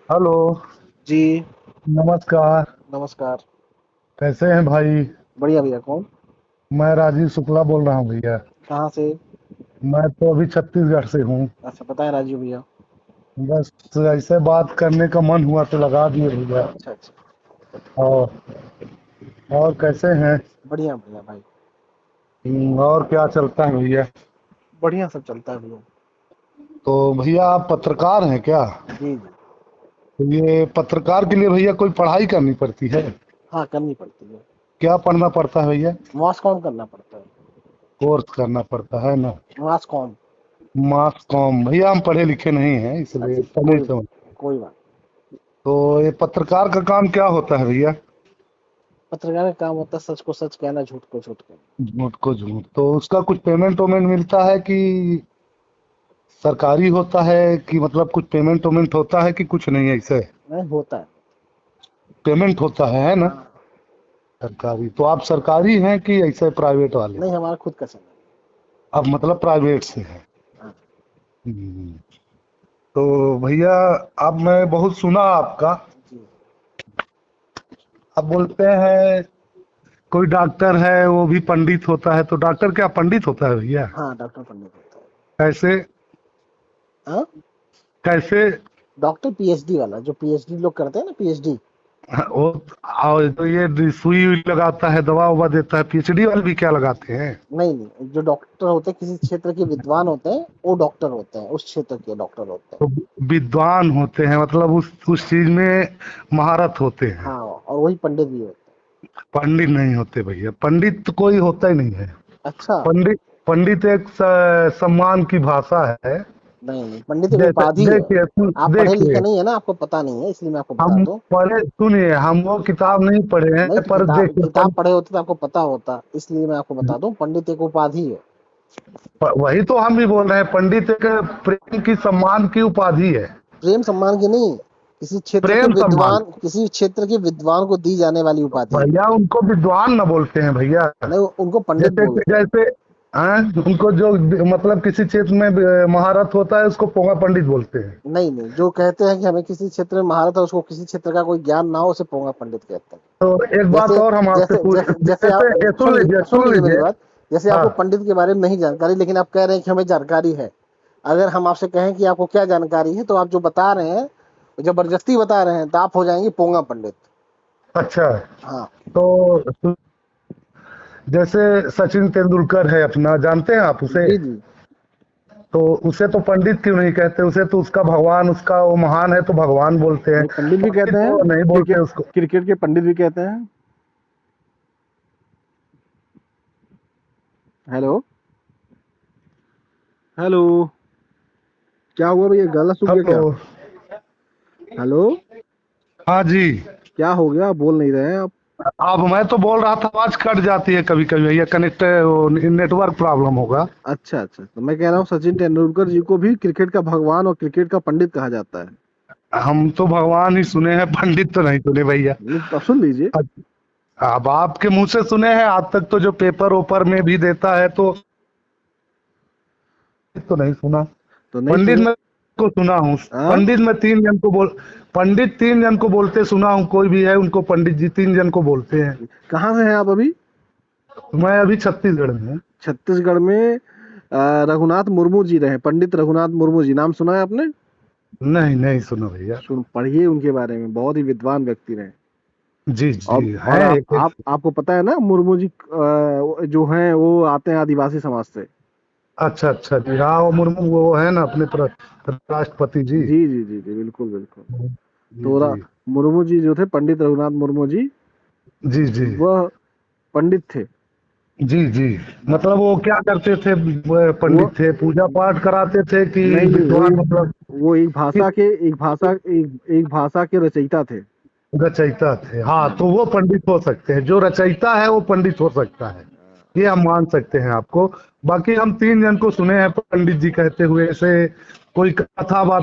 Hello. जी। नमस्कार। नमस्कार। कैसे हैं भाई? बढ़िया भैया। कौन? मैं राजीव शुक्ला बोल रहा हूँ भैया। कहाँ से? मैं तो अभी छत्तीसगढ़ से हूँ। अच्छा, बताएं राजीव भैया। बस ऐसे बात करने का मन हुआ तो लगा दिए भैया। अच्छा अच्छा। और और कैसे हैं? बढ़िया बढ़िया भाई। और क्या चलता है भैया? बढ़िया सब चलता है भैया। तो भैया आप पत्रकार हैं क्या? जी जी। तो ये पत्रकार के लिए भैया कोई पढ़ाई करनी पड़ती है? हाँ, करनी पड़ती है। क्या पढ़ना पड़ता है भैया? मास कॉम करना पड़ता है। कोर्स करना पड़ता है ना? मास कॉम। मास कॉम भैया हम पढ़े लिखे नहीं हैं इसलिए अच्छा, नहीं कोई समझ। कोई बात। तो ये पत्रकार का काम क्या होता है भैया? पत्रकार का काम होता है सच को सच कहना, झूठ को झूठ कहना। झूठ को झूठ, तो उसका कुछ पेमेंट वेमेंट मिलता है कि सरकारी होता है कि मतलब कुछ पेमेंट वेमेंट होता है कि कुछ नहीं ऐसे? नहीं, होता है। पेमेंट होता है ना? हाँ। सरकारी तो आप सरकारी हैं कि ऐसे प्राइवेट वाले? नहीं, हमारा खुद का चैनल अब मतलब प्राइवेट से है। है। हाँ। हम्म, तो भैया अब मैं बहुत सुना आपका। जी। अब बोलते हैं कोई डॉक्टर है वो भी पंडित होता है, तो डॉक्टर क्या पंडित होता है भैया? हाँ, डॉक्टर पंडित होता है। कैसे? हाँ। कैसे? डॉक्टर पीएचडी वाला, जो पीएचडी लोग करते हैं ना, पीएचडी। हाँ, वो और तो ये सुई हुई लगाता है, दवा ववा देता है, पीएचडी वाले भी क्या लगाते हैं? नहीं नहीं, जो डॉक्टर होते हैं किसी क्षेत्र के विद्वान होते हैं, वो डॉक्टर होते हैं, उस क्षेत्र के डॉक्टर होते हैं। तो विद्वान होते हैं मतलब उस चीज में महारत होते हैं। हाँ, और वही पंडित भी होते पंडित नहीं होते भैया, पंडित तो कोई होता ही नहीं है। हैं। अच्छा। पंडित पंडित एक सम्मान की भाषा है। नहीं नहीं, पंडित एक जैसे उपाधि है। देखिए आप पढ़े लिखे देखिए, नहीं है ना, आपको पता नहीं है, इसलिए मैं आपको बता हम दूं। पढ़े सुनिए, हम वो किताब नहीं पढ़े नहीं हैं तो पर किताब देखिए किताब पढ़े होते तो आपको पता होता, इसलिए मैं आपको बता दूं, पंडित एक उपाधि है। वही तो हम भी बोल रहे हैं, पंडित एक प्रेम की सम्मान की उपाधि है। प्रेम सम्मान की नहीं, किसी क्षेत्र के प्रेम सम्मान। विद्वान, किसी क्षेत्र के विद्वान को दी जाने वाली उपाधि है। भैया उनको विद्वान न बोलते हैं भैया। नहीं, उनको पंडित जैसे बोलते हैं। जैसे हाँ, उनको जो मतलब किसी क्षेत्र में महारत होता है उसको पोंगा पंडित बोलते हैं। नहीं नहीं, जो कहते हैं कि हमें किसी क्षेत्र में महारत है, उसको किसी क्षेत्र का कोई ज्ञान ना हो, उसे पोंगा पंडित कहते हैं। तो एक बात जैसे और हम आपसे जैसे पूछ, जैसे जैसे आप जैसे ये सुन सुन लीजिए मेरी लीजिए। बात। जैसे हाँ। आपको पंडित के बारे में नहीं जानकारी, लेकिन आप कह रहे हैं कि हमें जानकारी है। अगर हम आपसे कहें कि आपको क्या जानकारी है, तो आप जो बता रहे हैं, जबरदस्ती बता रहे हैं, तो आप हो जाएंगे पोंगा पंडित। अच्छा। हाँ। तो जैसे सचिन तेंदुलकर है अपना, जानते हैं आप उसे? जी जी। तो उसे तो पंडित क्यों नहीं कहते? उसे तो उसका भगवान, उसका वो महान है तो भगवान बोलते हैं। नहीं, पंडित भी कहते पंडित हैं। तो नहीं बोलते क्रिकेट उसको। क्रिकेट के पंडित भी कहते हैं। हेलो। हेलो। क्या हुआ भैया, गला सूख गया हेलो। क्या? हेलो। हाँ जी। क्या हो गया, आप बोल नहीं रहे हैं आप? अब मैं तो बोल रहा था, आवाज कट जाती है कभी कभी भैया, कनेक्ट नेटवर्क प्रॉब्लम होगा। अच्छा अच्छा, तो मैं कह रहा हूँ सचिन तेंदुलकर जी को भी क्रिकेट का भगवान और क्रिकेट का पंडित कहा जाता है। हम तो भगवान ही सुने हैं, पंडित तो नहीं सुने भैया। नहीं तो सुन लीजिए। अब आपके मुंह से सुने हैं, आज तक तो जो पेपर ओपर में भी देता है तो नहीं सुना। तो नहीं पंडित सुने। मैं को सुना हूँ। हाँ। पंडित मैं तीन जन को बोल पंडित तीन जन को बोलते सुना हूँ, कोई भी है उनको पंडित जी तीन जन को बोलते हैं। कहाँ से हैं आप अभी? मैं अभी छत्तीसगढ़ में हूँ। छत्तीसगढ़ में। रघुनाथ मुर्मू जी रहे, पंडित रघुनाथ मुर्मू जी, नाम सुना है आपने? नहीं नहीं सुना भैया। सुन, पढ़िए उनके बारे में, बहुत ही विद्वान व्यक्ति रहे। जी और जी है और एक। आपको पता है ना, मुर्मू जी जो हैं वो आते हैं आदिवासी समाज से। अच्छा अच्छा जी, हाँ वो मुर्मू वो है ना अपने राष्ट्रपति जी। जी जी जी जी, बिल्कुल बिल्कुल। जी तो जी। मुर्मू जी जो थे, पंडित रघुनाथ मुर्मू जी, जी जी। वह पंडित थे। जी जी। हाँ। मतलब वो क्या करते थे? वो वो पंडित थे, पूजा पाठ कराते थे कि नहीं नहीं, विद्वान मतलब? वो एक किस? भाषा के एक भाषा के रचयिता थे। रचयिता थे, हाँ हाँ। तो वो पंडित हो सकते हैं, जो रचयिता है वो पंडित हो सकता है। ये हम मान सकते हैं आपको। बाकी हम तीन जन को सुने हैं पंडित जी कहते हुए, ऐसे कोई कथा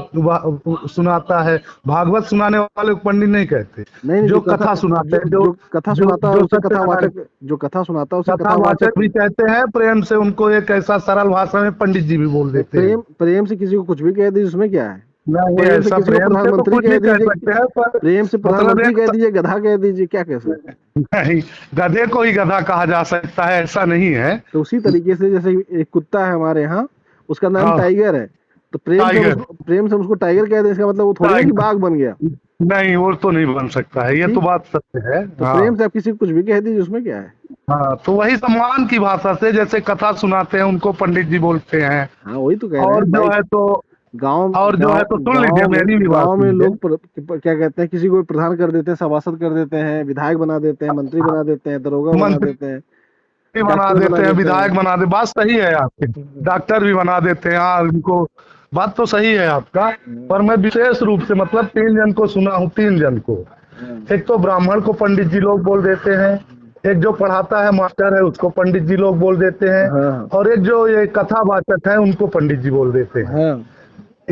सुनाता है। भागवत सुनाने वाले को पंडित नहीं कहते। नहीं नहीं, जो कथा सुनाते हैं, जो जो कथा जो सुनाता है जो उसे सत्यनारायण कथावाचक, जो कथा सुनाता है उसे कथावाचक कथावाचक। भी कहते हैं, प्रेम से उनको एक ऐसा सरल भाषा में पंडित जी भी बोल नहीं, देते हैं। प्रेम से किसी को कुछ भी कह दी, उसमें क्या है? नहीं, प्रेम से ऐसा किसी को प्रेम से तो प्रधानमंत्री कुछ कह ही कह दीजिए, सकते हैं, पर प्रेम से मतलब प्रधानमंत्री एक कह दीजिए, गधा कह दीजिए, क्या कह सकते हैं? नहीं, गधे को ही गधा कहा जा सकता है, ऐसा नहीं है। तो उसी तरीके से जैसे एक कुत्ता है हमारे यहाँ, उसका नाम हाँ, टाइगर है, तो टाइगर, प्रेम से हम उसको टाइगर कह दें, इसका मतलब वो थोड़ी ना कि टाइगर बाघ बन गया। नहीं, वो तो नहीं बन सकता है, ये तो ठीक, बात सत्य है। तो प्रेम हाँ, से आप किसी को कुछ भी कह दीजिए, उसमें क्या है? हाँ, तो वही सम्मान की भाषा से, जैसे कथा सुनाते हैं उनको पंडित जी बोलते हैं। हाँ वही तो कह रहे और हैं जो भाई। है तो गांव और जो है गांव तो सुन लीजिए, मेरी भी बात गांव में सुनिए। लोग क्या कहते हैं, किसी को प्रधान कर देते हैं, सभासद कर देते हैं, विधायक बना देते हैं, मंत्री बना देते हैं, दरोगा बना मंत्री देते हैं, बना डॉक्टर बना देते हैं, देते विधायक हैं। बना दे, बात सही है आपकी। डॉक्टर भी बना देते हैं, हाँ, उनको बात तो सही है आपका। पर मैं विशेष रूप से मतलब 3 जन को सुना हूँ, 3 जन को। एक तो ब्राह्मण को पंडित जी लोग बोल देते हैं, एक जो पढ़ाता है मास्टर है उसको पंडित जी लोग बोल देते हैं, हाँ और एक जो ये कथावाचक है उनको पंडित जी बोल देते हैं। हाँ।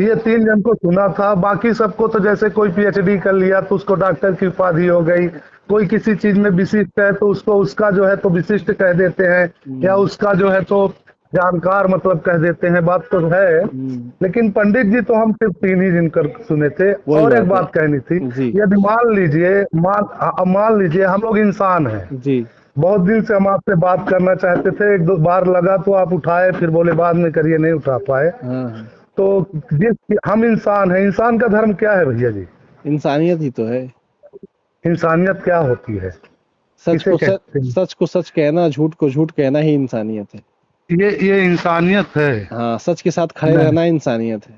ये 3 जन को सुना था। बाकी सबको तो जैसे कोई पीएचडी कर लिया तो उसको डॉक्टर की उपाधि हो गई, कोई किसी चीज में विशिष्ट है तो उसको उसका जो है तो विशिष्ट कह देते हैं, या उसका जो है तो जानकार मतलब कह देते हैं, बात तो है। लेकिन पंडित जी तो हम सिर्फ 3 ही जिनकर सुने थे। वही और एक बात है बात कहनी थी, जी। यदि मान लीजिए हम लोग इंसान हैं, जी बहुत दिन से हम आपसे बात करना चाहते थे, 1-2 बार लगा तो आप उठाए, फिर बोले बाद में करिए, नहीं उठा पाए। हाँ। तो जिस हम इंसान हैं, इंसान का धर्म क्या है भैया जी? इंसानियत ही तो है। इंसानियत क्या होती है, किसे कहते हैं? सच को सच कहना, झूठ को झूठ कहना ही इंसानियत है। ये इंसानियत है। हाँ, सच के साथ खड़े नहीं, रहना इंसानियत है।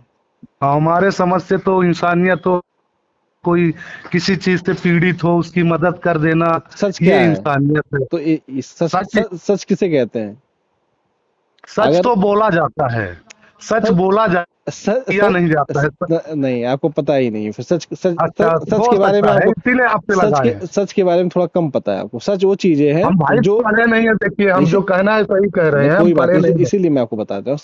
हमारे समझ से तो इंसानियत तो कोई किसी चीज से पीड़ित हो उसकी मदद कर देना, सच क्या ये है? इंसानियत है। तो सच सच किसे कहते हैं? सच अगर तो बोला जाता है, सच सच बोला जा किया नहीं जाता है। नहीं, आपको पता ही नहीं है फिर। अच्छा, सच हो के बारे में सकता है, आपको, इसीलिए आपसे लगाए हैं। सच के बारे में थोड़ा कम पता है आपको। सच वो चीजें हैं हम भाई जो, पढ़े नहीं है, देखिए हम जो देखिए, कहना है सही कह रहे नहीं हैं, हम कोई बात पढ़े नहीं, नहीं है। इसीलिए मैं आपको बताता हूँ।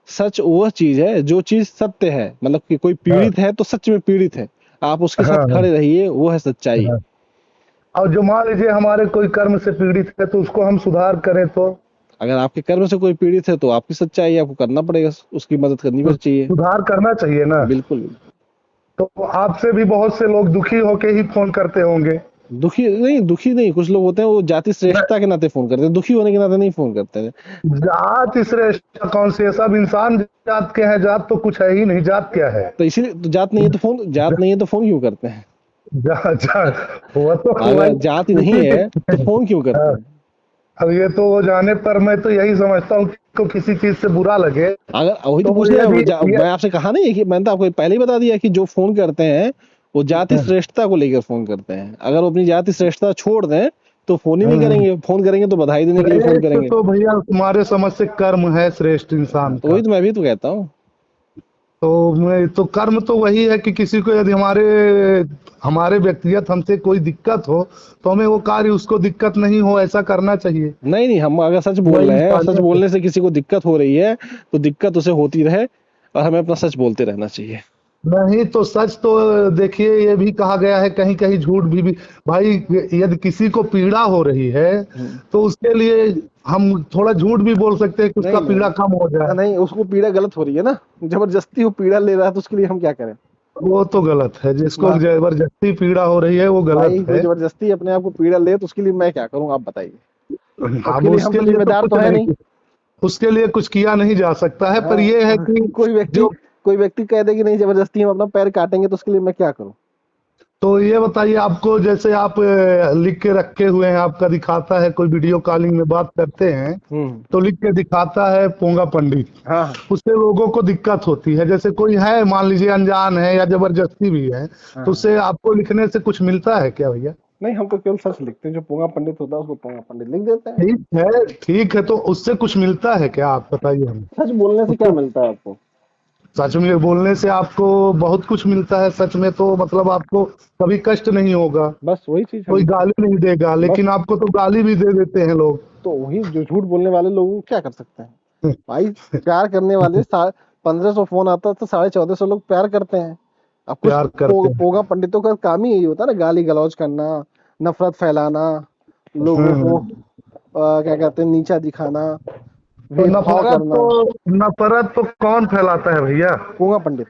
सच वो चीज है जो चीज सत्य है, मतलब कि कोई हाँ, पीड़ित है तो सच में पीड़ित है, आप उसके हाँ, साथ हाँ, खड़े रहिए, वो है सच्चाई। हाँ। और जो मान लीजिए हमारे कोई कर्म से पीड़ित है तो उसको हम सुधार करें अगर आपके कर्म से कोई पीड़ित है तो आपकी सच्चाई है, आपको करना पड़ेगा, उसकी मदद करनी तो चाहिए। सुधार करना चाहिए ना। बिल्कुल बिल्कुल। तो आपसे भी बहुत से लोग दुखी होके ही फोन करते होंगे। दुखी नहीं, कुछ लोग होते हैं वो जाति न- श्रेष्ठता के नाते फोन करते हैं, दुखी होने के नाते नहीं फोन करते हैं। जात श्रेष्ठ कौन से, सब इंसान जात के हैं, जात तो कुछ है ही नहीं, जात क्या है? तो इसीलिए तो जात नहीं है तो फोन क्यों करते हैं? जा वो तो अगर वही जात ही नहीं है तो फोन क्यों करते हाँ, हैं? अब ये तो वो जाने पर मैं तो यही समझता हूँ कि को किसी चीज से बुरा लगे अगर वही तो तो वो पूछने यदि मैं आपसे कहा नहीं है कि मैंने तो आपको पहले ही बता दिया कि जो फोन करते हैं वो जाति श्रेष्ठता को लेकर फोन करते हैं। अगर वो अपनी जाति श्रेष्ठता छोड़ दें तो फोन ही नहीं करेंगे, फोन करेंगे तो बधाई देने के लिए फोन श्रेष्ठ करेंगे। तो भैया तुम्हारे समझ से कर्म है श्रेष्ठ इंसान तो का। वही तो मैं भी तो कहता हूँ। तो मैं तो कर्म तो वही है कि किसी को यदि हमारे हमारे व्यक्तिगत हमसे कोई दिक्कत हो तो हमें वो कार्य उसको दिक्कत नहीं हो ऐसा करना चाहिए। नहीं, हम अगर सच बोल वही रहे हैं और सच इंसानियत है। बोलने से किसी को दिक्कत हो रही है तो दिक्कत उसे होती रहे, और हमें अपना सच बोलते रहना चाहिए। नहीं तो सच तो देखिए, ये भी कहा गया है कहीं कहीं झूठ भी भाई, यदि किसी को पीड़ा हो रही है तो उसके लिए हम थोड़ा झूठ भी बोल सकते हैं कि उसका नहीं पीड़ा कम हो जाए। नहीं, उसको पीड़ा गलत हो रही है ना, जबरदस्ती वो पीड़ा ले रहा है तो उसके लिए हम क्या करें? वो तो गलत है, जिसको बा- जबरदस्ती पीड़ा हो रही है वो गलत भाई कोई है। जबरदस्ती अपने आप को पीड़ा ले तो उसके लिए मैं क्या करूं, आप बताइए। अब उसके लिए हम उसके तो लिए तो जिम्मेदार कुछ तो है नहीं। नहीं, उसके लिए कुछ किया नहीं जा सकता है, पर ये है हाँ, कि जो कोई व्यक्ति कह दे कि नहीं जबरदस्ती हम अपना पैर काटेंगे तो उसके लिए मैं क्या करूं? तो ये बताइए आपको, जैसे आप लिख के रखे हुए हैं, आपका दिखाता है, कोई वीडियो कॉलिंग में बात करते हैं तो लिख के दिखाता है पोंगा पंडित, हाँ उससे लोगों को दिक्कत होती है। जैसे कोई है मान लीजिए अनजान है या जबरदस्ती भी है, तो उससे आपको लिखने से कुछ मिलता है क्या भैया? नहीं, हम तो केवल सच लिखते हैं, जो पोंगा पंडित होता है उसको पोंगा पंडित लिख देते हैं। ठीक है, तो उससे कुछ मिलता है क्या, आप बताइए हमें। सच बोलने से क्या मिलता है आपको? सच में बोलने से आपको बहुत कुछ मिलता है, सच में तो मतलब आपको कभी कष्ट नहीं होगा, बस वही चीज कोई हम, गाली नहीं देगा, बस लेकिन आपको तो गाली भी दे देते हैं लोग। तो वही जो झूठ बोलने वाले लोगों को क्या कर सकते हैं भाई? प्यार करने वाले 1500 फोन आता है तो 1450 लोग प्यार करते हैं। अब कुछ प्यार करते हैं। पोगा पंडितों का काम ही यही होता है ना, गाली गलौज करना, नफरत फैलाना, लोगों को क्या कहते हैं, नीचा दिखाना, तो भेदभाव करना। नफरत तो कौन फैलाता है भैया? पोगा पंडित।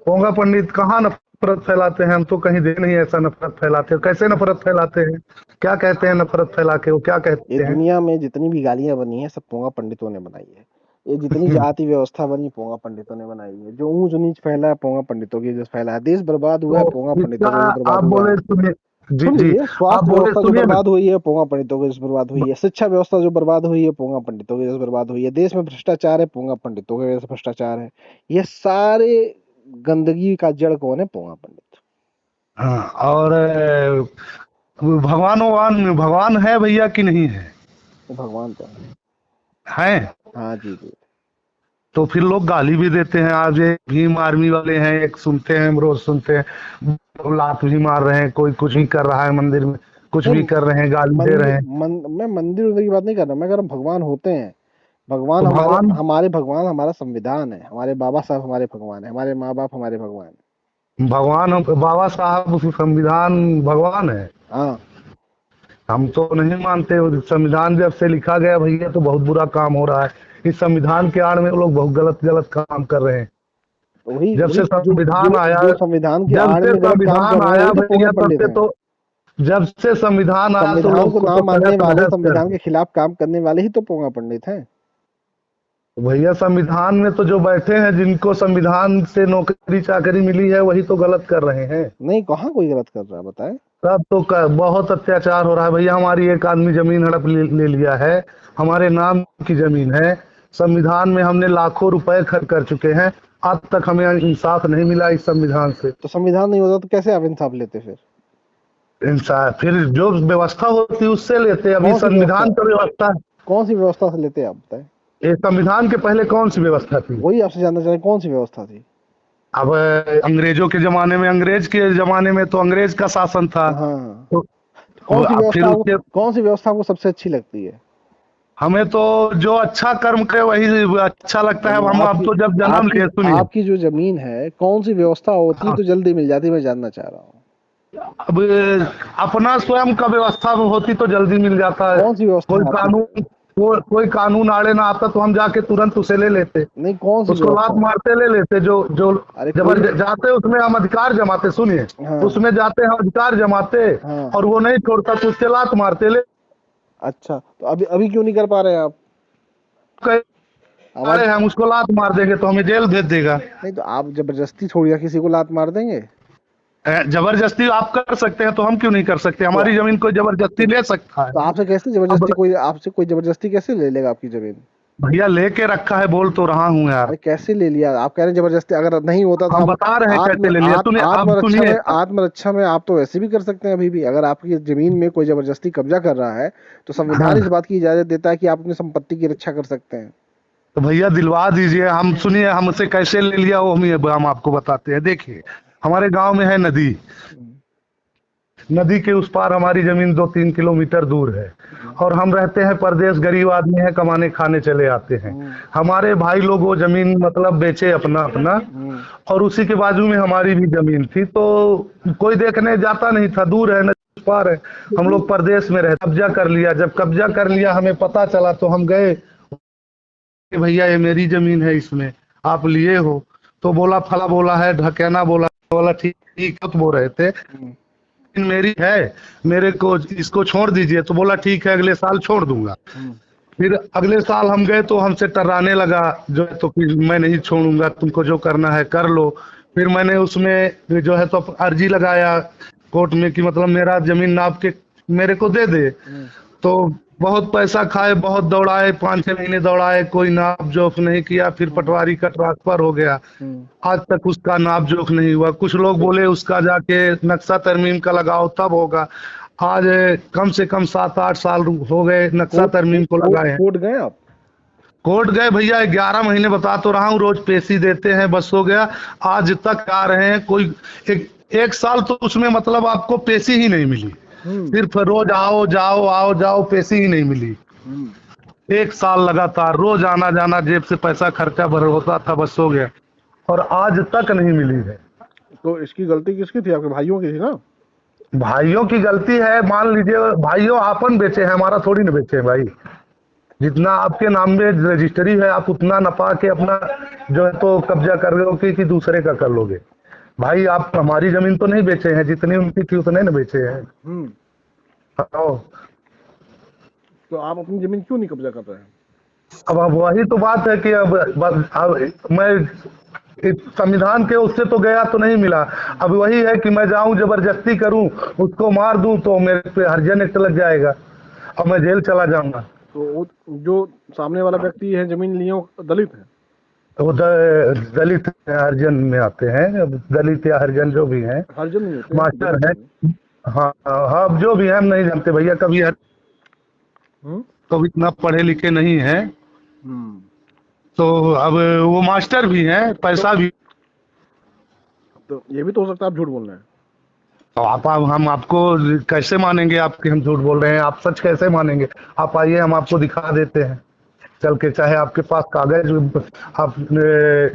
पोंगा पंडित कहाँ नफरत फैलाते हैं? हम तो कहीं देखे नहीं ऐसा नफरत फैलाते हो। कैसे नफरत फैलाते हैं? क्या कहते हैं नफरत फैला के? वो क्या ये कहते हैं? दुनिया में जितनी भी गालियां बनी है सब पोंगा पंडितों ने बनाई है। ये जितनी जाति व्यवस्था बनी पोंगा पंडितों ने बनाई है। जो ऊंच नीच फैला है पोंगा पंडितों की वजह से फैला है। देश बर्बाद हुआ है पोंगा तो पंडितों इसका की वजह से बर्बाद आप हुआ है। बोले सुनिए, जी सुन जी, लीजिए, आप स्वास्थ्य बोले व्यवस्था जो सुनिए ना। बर्बाद हुई है पोंगा पंडितों की वजह से बर्बाद हुई है। शिक्षा व्यवस्था जो बर्बाद हुई है पोंगा पंडितों की वजह से बर्बाद हुई है। देश में भ्रष्टाचार है पोंगा पंडितों की वजह से भ्रष्टाचार है। ये सारे गंदगी का जड़ कौन है? पोंगा पंडित। हाँ, और भगवान भगवान है भैया कि नहीं है? वो भगवान तो है। हैं? हाँ जी जी। तो फिर लोग गाली भी देते हैं। आज ये भीम आर्मी वाले हैं, एक सुनते हैं, हम रोज सुनते हैं, लात भी मार रहे हैं, कोई कुछ भी कर रहा है मंदिर में, कुछ भी नहीं, कर रहे हैं, गाली दे रहे मंदिर हैं। मैं मंदिर उंदिर की बात नहीं कर रहा। मैं कह रहा हूँ भगवान होते हैं। भगवान तो हमारे भगवान, हमारे भगवान हमारा संविधान है। हमारे बाबा साहब हमारे भगवान है। हमारे माँ बाप हमारे भगवान है। बाबा साहब संविधान भगवान है? हाँ, हम तो नहीं मानते। संविधान जब से लिखा गया भैया तो बहुत बुरा काम हो रहा है। इस संविधान के आड़ में लोग बहुत गलत गलत काम कर रहे हैं। तो वही जब वही से जो संविधान जो आया, जो संविधान के जब आड़ से में गलत काम कर संविधान रहे हैं आया वही तो पोंगा भैया तब पंडित से हैं। तो, जब से संविधान आया तो संविधान लोग को को ना तो मानने तहस वाले, नहस कर संविधान के खिलाफ काम करने वाले ही तो पोंगा पंडित हैं। भैया। संविधान में तो जो बैठे हैं, जिनको संविधान से नौकरी चाकरी मिली है, वही तो गलत कर रहे हैं। नहीं, कहाँ कोई गलत कर रहा है बताएं। तब तो बहुत अत्याचार हो रहा है भैया। हमारी एक आदमी जमीन हड़प ले लिया है, हमारे नाम की जमीन है। संविधान में हमने लाखों रुपए खर्च कर चुके हैं, आज तक हमें इंसाफ नहीं मिला इस संविधान से। तो संविधान नहीं होता तो कैसे आप इंसाफ लेते फिर? इंसाफ फिर जो व्यवस्था होती है उससे लेते हैं। अभी कौन सी व्यवस्था? संविधान का व्यवस्था है। कौन सी व्यवस्था से लेते हैं आप बताएं। ये संविधान के पहले कौन सी व्यवस्था थी? वही आपसे जानना चाह रहे हैं, कौन सी व्यवस्था थी? अब अंग्रेजों के जमाने में, अंग्रेज के जमाने में तो अंग्रेज का शासन था। हाँ हाँ। तो कौन सी अब फिर व्यवस्था आपको उसके, कौन सी व्यवस्था आपको सबसे अच्छी लगती है? हमें तो जो अच्छा कर्म करे वही अच्छा लगता है। नहीं, हम अब आपकी तो जब जन्म आपकी लिए, सुनिए, आपकी जो जमीन है कौन सी व्यवस्था होती हाँ, तो जल्दी मिल जाती, मैं जानना चाह रहा हूँ। अब अपना स्वयं का व्यवस्था होती तो जल्दी मिल जाता है। कौन सी व्यवस्था कोई है आपकी? कानून, कोई कानून आड़े ना आता तो हम जाके तुरंत उसे ले लेते, नहीं, कौन सी उसको लात व्यवस्था है? मारते ले लेते। जो जो अरे कोई। जबर जाते उसमें हम अधिकार जमाते, सुनिए, हाँ उसमें जाते हम अधिकार जमाते, हाँ। और वो नहीं छोड़ता तो उसके लात मारते ले। अच्छा, तो अभी अभी क्यों नहीं कर पा रहे हैं आप? आवाज। अरे हम उसको लात मार देंगे तो हमें जेल भेज देगा। नहीं, तो आप जबरदस्ती थोड़ी ना किसी को लात मार देंगे। जबरदस्ती आप कर सकते हैं तो हम क्यों नहीं कर सकते? तो हमारी जमीन कोई जबरदस्ती ले सकता है? तो अब आपसे कोई जबरदस्ती कैसे ले लेगा आपकी जमीन? भैया लेके रखा है, बोल तो रहा हूँ यार। अरे कैसे ले लिया? आप कह रहे हैं जबरदस्ती, अगर नहीं होता तो हम आप बता रहे हैं कैसे ले लिया। सुनिए, आप सुनिए। आत्मरक्षा में आप तो वैसे भी कर सकते हैं। अभी भी अगर आपकी जमीन में कोई जबरदस्ती कब्जा कर रहा है तो संविधान इस हाँ, बात की इजाजत देता है कि आप अपनी संपत्ति की रक्षा कर सकते हैं। तो भैया दिलवा दीजिए। हम सुनिए, हमसे कैसे ले लिया वो हम आपको बताते हैं। देखिए, हमारे गांव में है नदी, नदी के उस पार हमारी जमीन 2-3 किलोमीटर दूर है, और हम रहते हैं परदेश, गरीब आदमी है, कमाने खाने चले आते हैं। हमारे भाई लोग वो जमीन मतलब बेचे अपना अपना, और उसी के बाजू में हमारी भी जमीन थी। तो कोई देखने जाता नहीं था, दूर है, नदी उस पार है, हम लोग परदेश में रहते। कब्जा कर लिया। जब कब्जा कर लिया हमें पता चला तो हम गए कि भैया ये मेरी जमीन है, इसमें आप लिए हो? तो बोला फला बोला है, ढकेना बोला। बोला ठीक ठीक है, तो बोल रहे थे मेरी है, मेरे को इसको छोड़ दीजिए। तो बोला ठीक है, अगले साल छोड़ दूंगा। फिर अगले साल हम गए तो हमसे टर्राने लगा जो है, तो फिर मैं नहीं छोड़ूंगा, तुमको जो करना है कर लो। फिर मैंने उसमें जो है तो अर्जी लगाया कोर्ट में कि मतलब मेरा जमीन नाप के मेरे को दे दे। तो बहुत पैसा खाए, बहुत दौड़ाए, 5-6 महीने दौड़ाए, कोई नाप जोख नहीं किया। फिर पटवारी का ट्रांसफर हो गया, आज तक उसका नाप जोख नहीं हुआ। कुछ लोग बोले उसका जाके नक्शा तरमीम का लगाओ तब होगा। आज कम से कम 7-8 साल हो गए नक्शा तरमीम को लगाए हैं। कोर्ट गए आप? कोर्ट गए भैया, 11 महीने बता तो रहा हूँ, रोज पेशी देते हैं, बस हो गया। आज तक आ रहे हैं, कोई एक साल तो उसमें मतलब आपको पेशी ही नहीं मिली। सिर्फ रोज आओ जाओ आओ जाओ, पेशी ही नहीं मिली। 1 साल लगातार रोज आना जाना, जेब से पैसा खर्चा भर होता था, बस हो गया, और आज तक नहीं मिली है। तो इसकी गलती किसकी थी? आपके भाइयों की थी ना? भाइयों की गलती है, मान लीजिए भाइयों आपन बेचे हैं, हमारा थोड़ी ना बेचे हैं भाई। जितना आपके नाम में रजिस्ट्री है आप उतना नपा के अपना जो है तो कब्जा कर रहे हो कि दूसरे का कर लोगे। भाई आप हमारी जमीन तो नहीं बेचे हैं, जितनी उनकी थी उतने न बेचे हैं। हाँ। तो आप अपनी जमीन क्यों नहीं कब्जा कर रहे हैं? अब वही तो बात है कि अब मैं इस संविधान के उससे तो गया तो नहीं मिला। अब वही है कि मैं जाऊं जबरदस्ती करूं, उसको मार दूं तो मेरे पे हरिजन एक्ट लग जाएगा और मैं जेल चला जाऊंगा। तो जो सामने वाला व्यक्ति है जमीन लिए वो दलित है? वो दलित हरिजन में आते हैं। अब दलित या हरिजन जो भी हैं, हरिजन नहीं होते, मास्टर दलित है। होते हाँ हाँ, अब जो भी है हम नहीं जानते भैया, कभी हैं। तो इतना पढ़े लिखे नहीं है। तो अब वो मास्टर भी हैं, पैसा भी। तो ये भी तो हो सकता है आप झूठ बोल रहे हैं। तो हम आपको कैसे मानेंगे आपके हम झूठ बोल रहे हैं? आप सच कैसे मानेंगे? आप आइए, हम आपको दिखा देते हैं चल के। चाहे आपके पास कागज, आप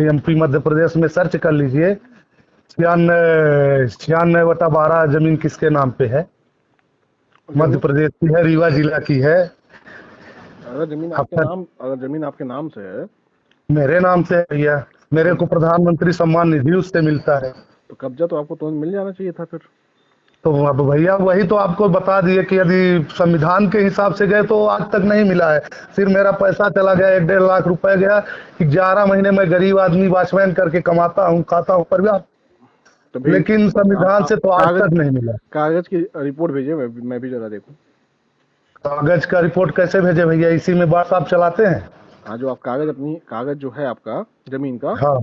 एमपी मध्य प्रदेश में सर्च कर लीजिए, 96/12 जमीन किसके नाम पे है? मध्य प्रदेश की है, रीवा जिला की है। अगर जमीन आपके नाम से है, मेरे नाम से है भैया। मेरे को प्रधानमंत्री सम्मान निधि उससे मिलता है। तो कब्जा तो आपको तुरंत मिल जाना चाहिए था फिर। तो अब भैया वही तो आपको बता दिए कि यदि संविधान के हिसाब से गए तो आज तक नहीं मिला है। फिर मेरा पैसा चला गया, 1-1.5 लाख रुपए गया। 11 महीने में गरीब आदमी वॉचमैन करके कमाता हूँ, खाता हूँ पर तो लेकिन संविधान से तो आज तक नहीं मिला। कागज की रिपोर्ट भेजिए, मैं भी जरा देखूं। कागज का रिपोर्ट कैसे भेजे भैया? इसी में व्हाट्सएप चलाते हैं। हाँ, जो आप कागज जो है आपका जमीन का, हाँ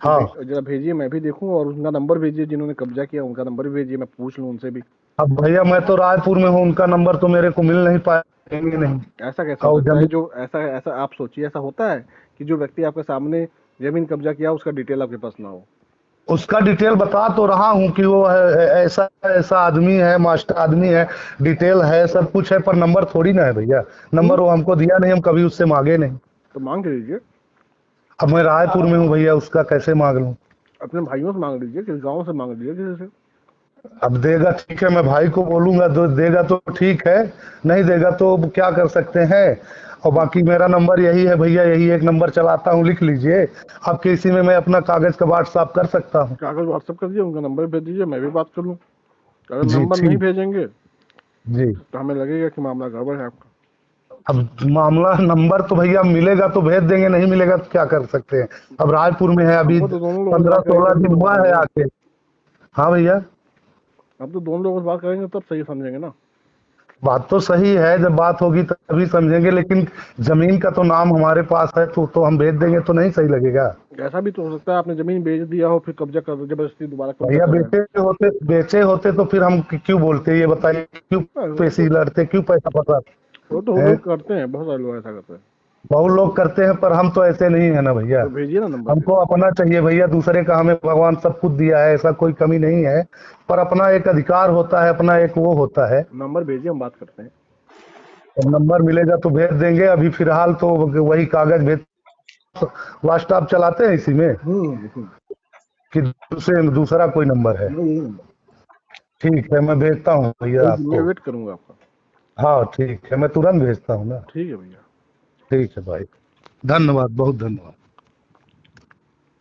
हाँ। जरा भेजिए, मैं भी देखूं। और उनका नंबर भेजिए, जिन्होंने कब्जा किया उनका नंबर भी भेजिए, मैं पूछ लूं उनसे भी। अब भैया मैं तो रायपुर में हूँ, उनका नंबर तो मेरे को मिल नहीं पाएंगे। नहीं, ऐसा कैसे हो सकता है? जो ऐसा आप सोचिए, ऐसा होता है कि जो व्यक्ति आपके सामने जमीन कब्जा किया उसका डिटेल आपके पास ना हो? उसका डिटेल बता तो रहा हूँ कि वो ऐसा ऐसा आदमी है, मास्टर आदमी है, डिटेल है, सब कुछ है, पर नंबर थोड़ी ना है भैया। नंबर वो हमको दिया नहीं, हम कभी उससे मांगे नहीं। तो मांग के लीजिए। अब मैं रायपुर में हूँ भैया, उसका कैसे मांग लूँ? अपने भाइयों से मांग लीजिए, किसी गाँव से मांग लीजिए, किसी से। अब देगा ठीक है, मैं भाई को बोलूंगा, देगा तो ठीक है, नहीं देगा तो क्या कर सकते हैं। और बाकी मेरा नंबर यही है भैया, यही एक नंबर चलाता हूँ, लिख लीजिए। आपके इसी में मैं अपना कागज का व्हाट्सएप कर सकता हूँ। कागज व्हाट्सएप कर दिए, उनका नंबर भेज दीजिए, मैं भी बात कर लूँ। अगर नंबर नहीं भेजेंगे जी, तो हमें लगेगा कि मामला गड़बड़ है आपका। अब मामला नंबर तो भैया मिलेगा तो भेज देंगे, नहीं मिलेगा तो क्या कर सकते हैं। अब रायपुर में है, अभी 15-16 दिन हुआ है आके। हाँ भैया, अब तो दोनों लोगों से बात करेंगे तब सही समझेंगे ना। बात तो सही है, जब बात होगी तभी समझेंगे, लेकिन जमीन का तो नाम हमारे पास है तो हम भेज देंगे तो नहीं सही लगेगा? ऐसा भी तो हो सकता है आपने जमीन बेच दिया हो, फिर कब्जा कर जबरदस्ती दोबारा कब्जा भैया कर रहे हैं। बेचे होते तो फिर हम क्यों बोलते, ये बताइए, क्यों पैसे लड़ते, क्यों पैसा फंसाते? वो तो लोग करते हैं, बहुत सारे लोग ऐसा करते हैं। बहुत लोग करते हैं, पर हम तो ऐसे नहीं है ना भैया। तो भेजिए ना नंबर। हमको अपना चाहिए भैया, दूसरे का हमें भगवान सब कुछ दिया है, ऐसा कोई कमी नहीं है, पर अपना एक अधिकार होता है, अपना एक वो होता है। नंबर भेजिए, हम बात करते हैं। तो नंबर मिलेगा तो भेज देंगे। अभी फिलहाल तो वही कागज भेज, व्हाट्सएप चलाते हैं इसी में कि दूसरा कोई नंबर है? ठीक है, मैं भेजता हूँ भैया मैं आपको। वेट करूंगा आपका। हाँ ठीक है, मैं तुरंत भेजता हूँ ना। ठीक है भैया। ठीक है भाई, धन्यवाद, बहुत धन्यवाद।